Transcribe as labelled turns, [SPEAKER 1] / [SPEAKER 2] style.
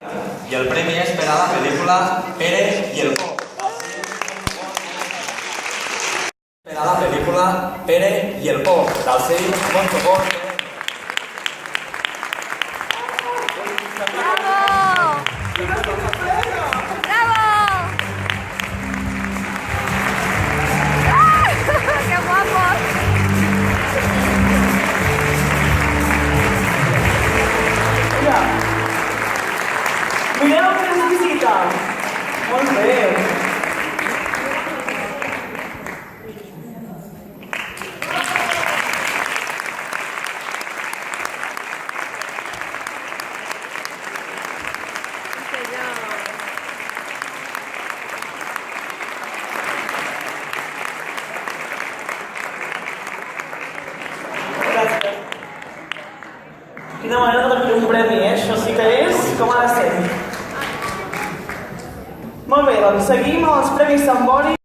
[SPEAKER 1] I el premi és per a la pel·lícula Pere i el Pop. Per a la pel·lícula Pere i el Pop, del seu Montofort.
[SPEAKER 2] Mireu que ens visita! Molt bé! Gràcies. Quina manera de fer un premi, Això sí que és com ha de ser. Molt bé, doncs seguim amb els Premis Sant Bori.